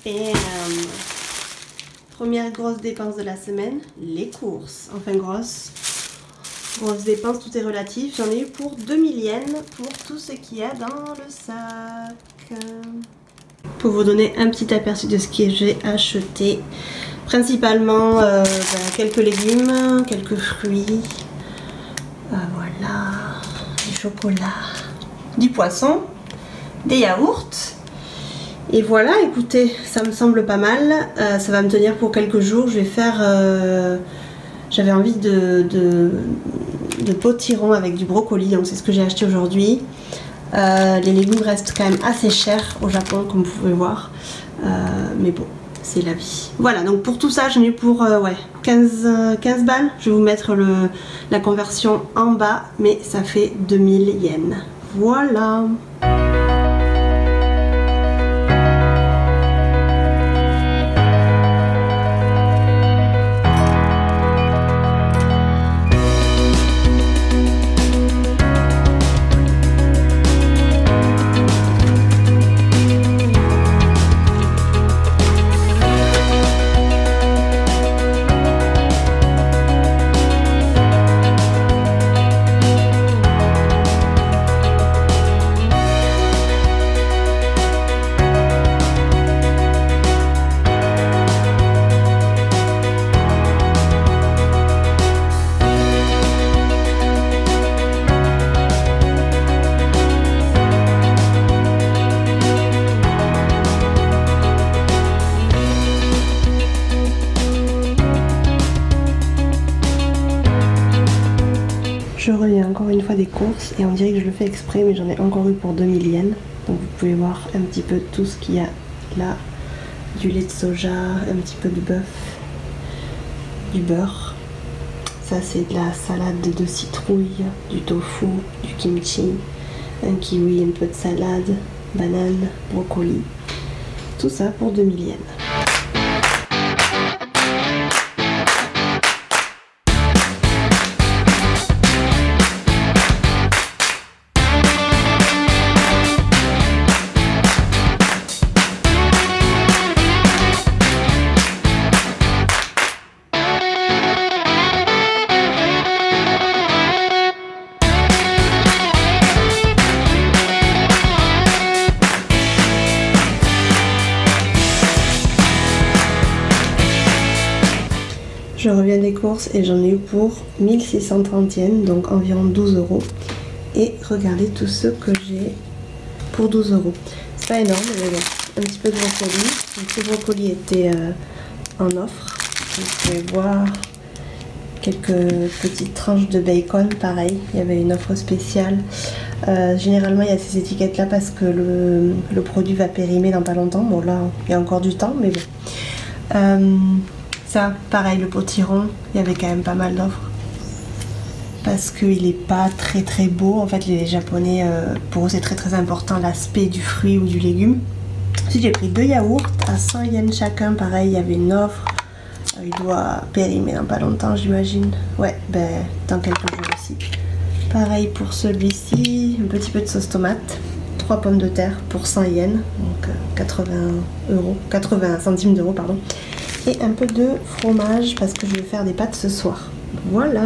Bam. Première grosse dépense de la semaine, les courses. Enfin grosse dépense, tout est relatif. J'en ai eu pour 2000 yens pour tout ce qu'il y a dans le sac. Pour vous donner un petit aperçu de ce que j'ai acheté. Principalement quelques légumes, quelques fruits. Voilà, du chocolat, du poisson, des yaourts. Et voilà, écoutez, ça me semble pas mal. Ça va me tenir pour quelques jours. Je vais faire... J'avais envie de potiron avec du brocoli, donc c'est ce que j'ai acheté aujourd'hui. Les légumes restent quand même assez chers au Japon, comme vous pouvez voir. Mais bon, c'est la vie. Voilà, donc pour tout ça, j'en ai eu pour 15 balles. Je vais vous mettre la conversion en bas, mais ça fait 2000 yens. Voilà. Je reviens encore une fois des courses et on dirait que je le fais exprès, mais j'en ai encore eu pour 2000 yens. Donc vous pouvez voir un petit peu tout ce qu'il y a là. Du lait de soja, un petit peu de bœuf, du beurre. Ça c'est de la salade de citrouille, du tofu, du kimchi, un kiwi, un peu de salade, banane, brocoli. Tout ça pour 2000 yens. Je reviens des courses et j'en ai eu pour 1630 yens, donc environ 12 €. Et regardez tout ce que j'ai pour 12 €. C'est pas énorme, mais bon, un petit peu de brocoli. Donc, ce brocoli était en offre. Vous pouvez voir quelques petites tranches de bacon, pareil. Il y avait une offre spéciale. Généralement, il y a ces étiquettes là parce que le produit va périmer dans pas longtemps. Bon, là, il y a encore du temps, mais bon. Ça, pareil, le potiron, il y avait quand même pas mal d'offres. Parce qu'il n'est pas très beau. En fait, les Japonais, pour eux, c'est très important l'aspect du fruit ou du légume. Ensuite, j'ai pris 2 yaourts à 100 yens chacun. Pareil, il y avait une offre. Il doit périmer dans pas longtemps, j'imagine. Ouais, ben, dans quelques jours aussi. Pareil pour celui-ci, un petit peu de sauce tomate. 3 pommes de terre pour 100 yens, donc 80 centimes d'euros, pardon. Et un peu de fromage parce que je vais faire des pâtes ce soir. Voilà.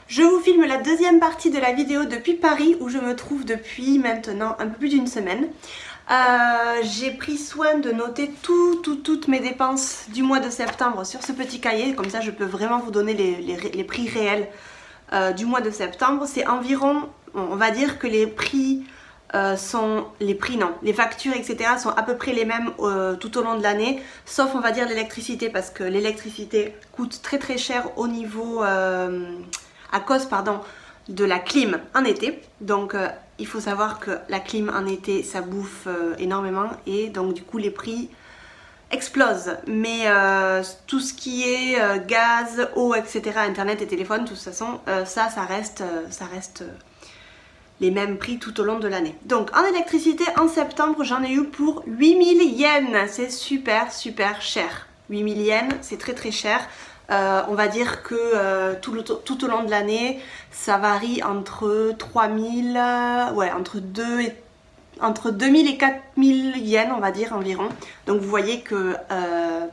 Je vous filme la deuxième partie de la vidéo depuis Paris où je me trouve depuis maintenant un peu plus d'une semaine. J'ai pris soin de noter toutes mes dépenses du mois de septembre sur ce petit cahier. Comme ça je peux vraiment vous donner les prix réels du mois de septembre. C'est environ, on va dire que les prix... les factures etc sont à peu près les mêmes tout au long de l'année, sauf on va dire l'électricité, parce que l'électricité coûte très cher au niveau à cause de la clim en été. Donc il faut savoir que la clim en été ça bouffe énormément et donc du coup les prix explosent. Mais tout ce qui est gaz, eau etc, internet et téléphone, de toute façon ça reste les mêmes prix tout au long de l'année. Donc en électricité en septembre j'en ai eu pour 8000 yens, c'est super cher. 8000 yens c'est très cher. On va dire que tout au long de l'année ça varie entre 3000, entre 2 et entre 2000 et 4000 yens on va dire environ. Donc vous voyez que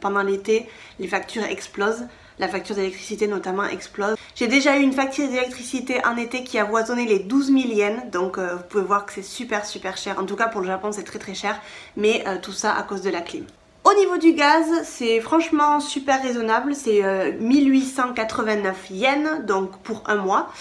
pendant l'été les factures explosent. La facture d'électricité notamment explose. J'ai déjà eu une facture d'électricité en été qui a avoisonné les 12 000 yens. Donc vous pouvez voir que c'est super cher. En tout cas pour le Japon c'est très cher. Mais tout ça à cause de la clim. Au niveau du gaz, c'est franchement super raisonnable, c'est 1889 yens donc pour un mois,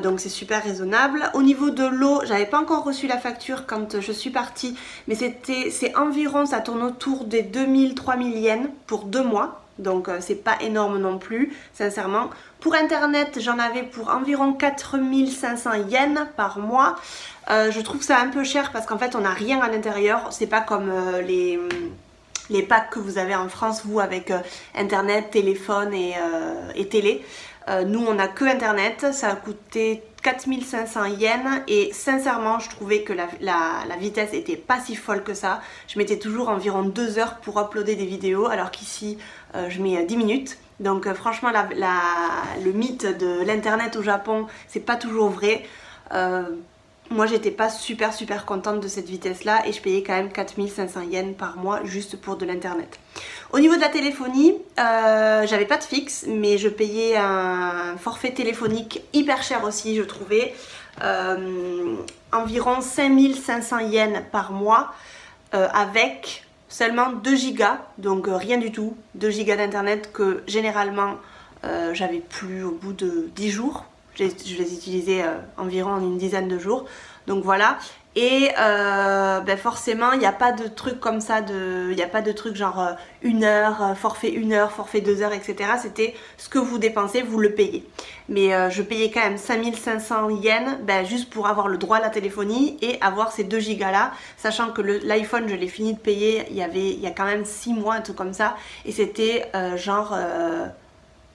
donc c'est super raisonnable. Au niveau de l'eau, j'avais pas encore reçu la facture quand je suis partie, mais c'est environ, ça tourne autour des 2000-3000 yens pour 2 mois. Donc c'est pas énorme non plus, sincèrement. Pour internet, j'en avais pour environ 4500 yens par mois. Je trouve ça un peu cher parce qu'en fait on n'a rien à l'intérieur, c'est pas comme les packs que vous avez en France, vous, avec internet, téléphone et télé. Nous on a que internet, ça a coûté 4500 yens et sincèrement je trouvais que la vitesse était pas si folle que ça. Je mettais toujours environ 2 heures pour uploader des vidéos alors qu'ici je mets 10 minutes. Donc franchement le mythe de l'internet au Japon c'est pas toujours vrai. Moi j'étais pas super contente de cette vitesse là et je payais quand même 4500 yens par mois juste pour de l'internet. Au niveau de la téléphonie, j'avais pas de fixe mais je payais un forfait téléphonique hyper cher aussi je trouvais. Environ 5500 yens par mois avec seulement 2 gigas, donc rien du tout, 2 gigas d'internet que généralement j'avais plus au bout de 10 jours. Je les utilisais environ en une dizaine de jours. Donc voilà. Et forcément, il n'y a pas de trucs comme ça. Il n'y a pas de trucs genre 1 heure, forfait 1 heure, forfait 2 heures, etc. C'était ce que vous dépensez, vous le payez. Mais je payais quand même 5500 yens juste pour avoir le droit à la téléphonie et avoir ces 2 gigas là. Sachant que l'iPhone, je l'ai fini de payer il y a quand même 6 mois, un truc comme ça. Et c'était genre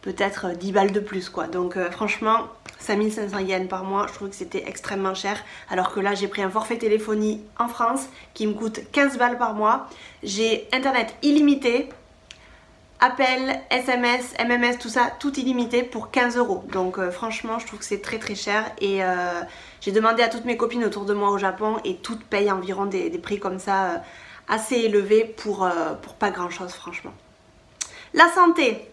peut-être 10 balles de plus quoi. Donc franchement 5500 yens par mois, je trouve que c'était extrêmement cher. Alors que là j'ai pris un forfait téléphonie en France qui me coûte 15 balles par mois. J'ai internet illimité, appel, SMS, MMS, tout ça, tout illimité pour 15 €. Donc franchement je trouve que c'est très cher. Et j'ai demandé à toutes mes copines autour de moi au Japon et toutes payent environ des prix comme ça assez élevés pour pas grand chose franchement. La santé.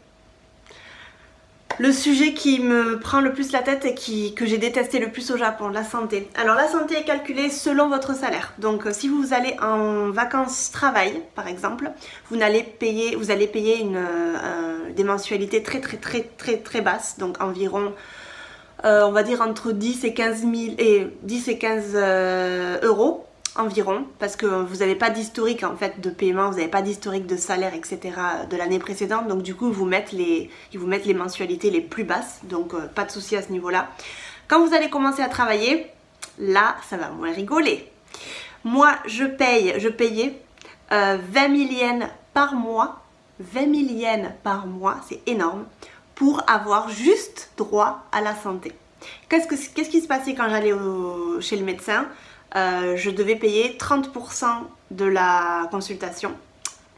Le sujet qui me prend le plus la tête et que j'ai détesté le plus au Japon, la santé. Alors la santé est calculée selon votre salaire. Donc si vous allez en vacances travail par exemple, vous allez payer des mensualités très basses. Donc environ on va dire entre 10 et 15 € environ, parce que vous n'avez pas d'historique en fait de paiement, vous n'avez pas d'historique de salaire, etc. de l'année précédente, donc du coup ils vous mettent les mensualités les plus basses, donc pas de souci à ce niveau là. Quand vous allez commencer à travailler, là ça va moins rigoler. Moi je payais 20 000 yens par mois, 20 000 yens par mois, c'est énorme, pour avoir juste droit à la santé. Qu'est-ce qui se passait quand j'allais chez le médecin? Je devais payer 30% de la consultation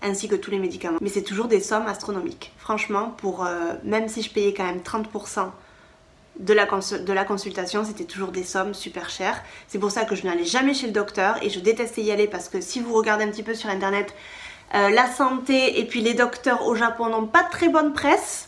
ainsi que tous les médicaments. Mais c'est toujours des sommes astronomiques. Franchement, même si je payais quand même 30% de la consultation, c'était toujours des sommes super chères. C'est pour ça que je n'allais jamais chez le docteur et je détestais y aller parce que si vous regardez un petit peu sur internet, la santé et puis les docteurs au Japon n'ont pas de très bonne presse.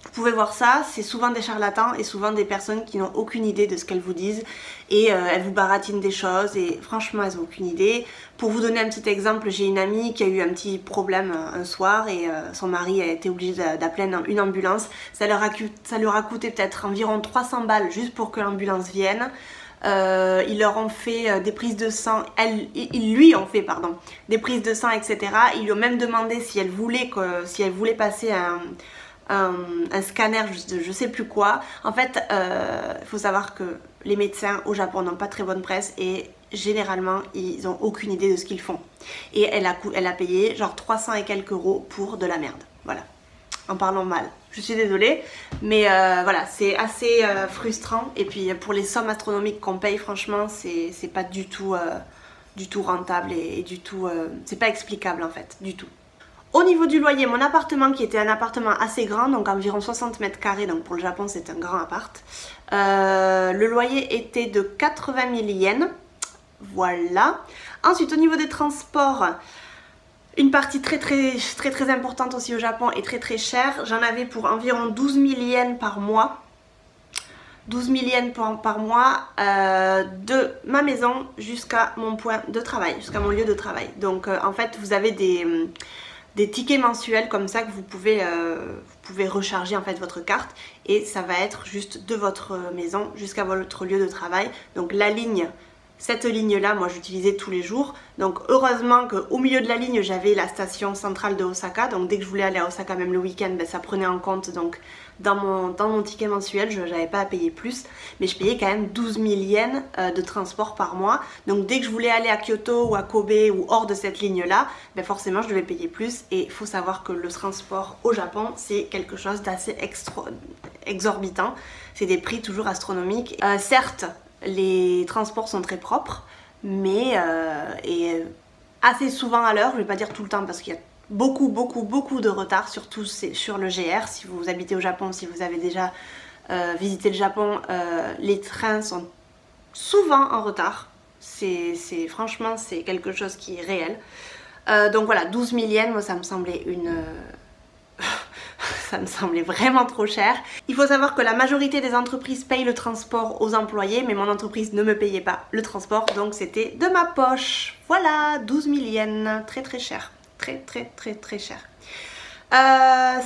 Vous pouvez voir ça, c'est souvent des charlatans et souvent des personnes qui n'ont aucune idée de ce qu'elles vous disent et elles vous baratinent des choses et franchement elles n'ont aucune idée. Pour vous donner un petit exemple, j'ai une amie qui a eu un petit problème un soir et son mari a été obligé d'appeler une ambulance. Ça leur a coûté peut-être environ 300 balles juste pour que l'ambulance vienne. Ils leur ont fait des prises de sang, ils lui ont fait pardon, des prises de sang, etc. Ils lui ont même demandé si elle voulait passer un scanner, je sais plus quoi. En fait, il faut savoir que les médecins au Japon n'ont pas très bonne presse et généralement ils n'ont aucune idée de ce qu'ils font. Et elle a payé genre 300 et quelques € pour de la merde. Voilà, en parlant mal. Je suis désolée, mais voilà, c'est assez frustrant. Et puis pour les sommes astronomiques qu'on paye, franchement, c'est pas du tout rentable et du tout, c'est pas explicable en fait, du tout. Au niveau du loyer, mon appartement qui était un appartement assez grand, donc environ 60 mètres carrés, donc pour le Japon c'est un grand appart, le loyer était de 80 000 yens voilà. Ensuite, au niveau des transports, une partie très importante aussi au Japon et très chère. J'en avais pour environ 12 000 yens par mois. 12 000 yens par mois de ma maison jusqu'à mon point de travail, jusqu'à mon lieu de travail. Donc en fait vous avez des tickets mensuels comme ça que vous pouvez recharger en fait votre carte et ça va être juste de votre maison jusqu'à votre lieu de travail. Donc la ligne, cette ligne là moi j'utilisais tous les jours, donc heureusement qu'au milieu de la ligne j'avais la station centrale de Osaka, donc dès que je voulais aller à Osaka même le week-end, ben, ça prenait en compte donc dans mon ticket mensuel, je n'avais pas à payer plus, mais je payais quand même 12 000 yens de transport par mois, donc dès que je voulais aller à Kyoto ou à Kobe ou hors de cette ligne là, ben forcément je devais payer plus et il faut savoir que le transport au Japon c'est quelque chose d'assez exorbitant, c'est des prix toujours astronomiques. Certes, les transports sont très propres, mais assez souvent à l'heure, je ne vais pas dire tout le temps parce qu'il y a beaucoup de retard, surtout sur le GR. Si vous habitez au Japon, si vous avez déjà visité le Japon, les trains sont souvent en retard. Franchement, c'est quelque chose qui est réel. Donc voilà, 12 000 yens, moi ça me semblait ça me semblait vraiment trop cher. Il faut savoir que la majorité des entreprises payent le transport aux employés, mais mon entreprise ne me payait pas le transport, donc c'était de ma poche. Voilà, 12 000 yens, très cher. Très cher.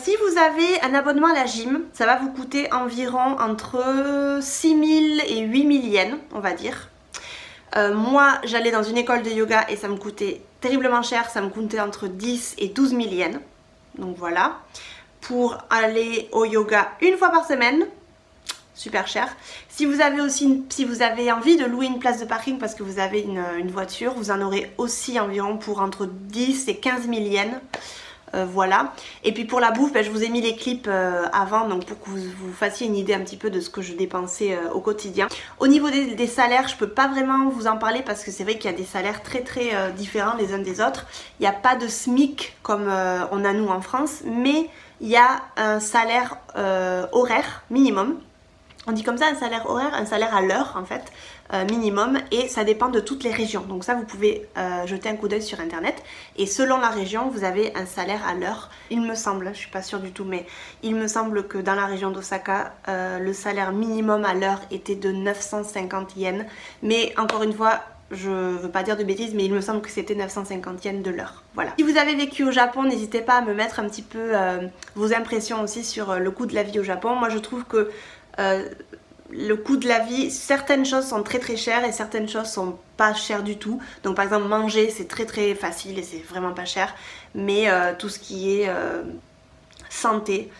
Si vous avez un abonnement à la gym, ça va vous coûter environ entre 6 000 et 8 000 yens, on va dire. Moi, j'allais dans une école de yoga et ça me coûtait terriblement cher, ça me coûtait entre 10 et 12 000 yens. Donc voilà. Pour aller au yoga une fois par semaine, super cher. Si vous avez envie de louer une place de parking parce que vous avez une voiture, vous en aurez aussi environ pour entre 10 et 15 000 yens. Voilà. Et puis pour la bouffe, ben, je vous ai mis les clips avant, donc pour que vous fassiez une idée un petit peu de ce que je dépensais au quotidien. Au niveau des salaires, je peux pas vraiment vous en parler parce que c'est vrai qu'il y a des salaires très différents les uns des autres. Il n'y a pas de SMIC comme on a nous en France, mais il y a un salaire horaire minimum. On dit comme ça un salaire horaire, un salaire à l'heure en fait, minimum, et ça dépend de toutes les régions. Donc ça vous pouvez jeter un coup d'œil sur internet et selon la région vous avez un salaire à l'heure. Il me semble, je suis pas sûre du tout, mais il me semble que dans la région d'Osaka le salaire minimum à l'heure était de 950 yens, mais encore une fois je veux pas dire de bêtises, mais il me semble que c'était 950 yens de l'heure. Voilà. Si vous avez vécu au Japon, n'hésitez pas à me mettre un petit peu vos impressions aussi sur le coût de la vie au Japon. Moi je trouve que le coût de la vie, certaines choses sont très chères et certaines choses sont pas chères du tout. Donc par exemple manger c'est très facile et c'est vraiment pas cher, mais tout ce qui est santé,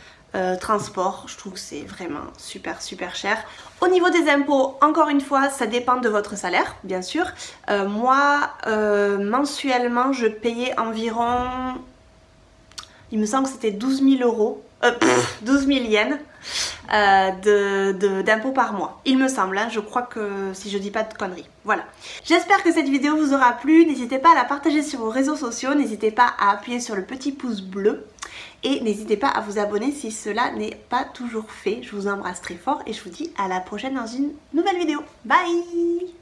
transport, je trouve que c'est vraiment super cher. Au niveau des impôts, encore une fois, ça dépend de votre salaire, bien sûr. Moi, mensuellement, je payais environ, il me semble que c'était 12 000 euros, 12 000 yens d'impôts par mois. Il me semble, hein, je crois que si je dis pas de conneries. Voilà. J'espère que cette vidéo vous aura plu. N'hésitez pas à la partager sur vos réseaux sociaux. N'hésitez pas à appuyer sur le petit pouce bleu. Et n'hésitez pas à vous abonner si cela n'est pas toujours fait. Je vous embrasse très fort et je vous dis à la prochaine dans une nouvelle vidéo. Bye!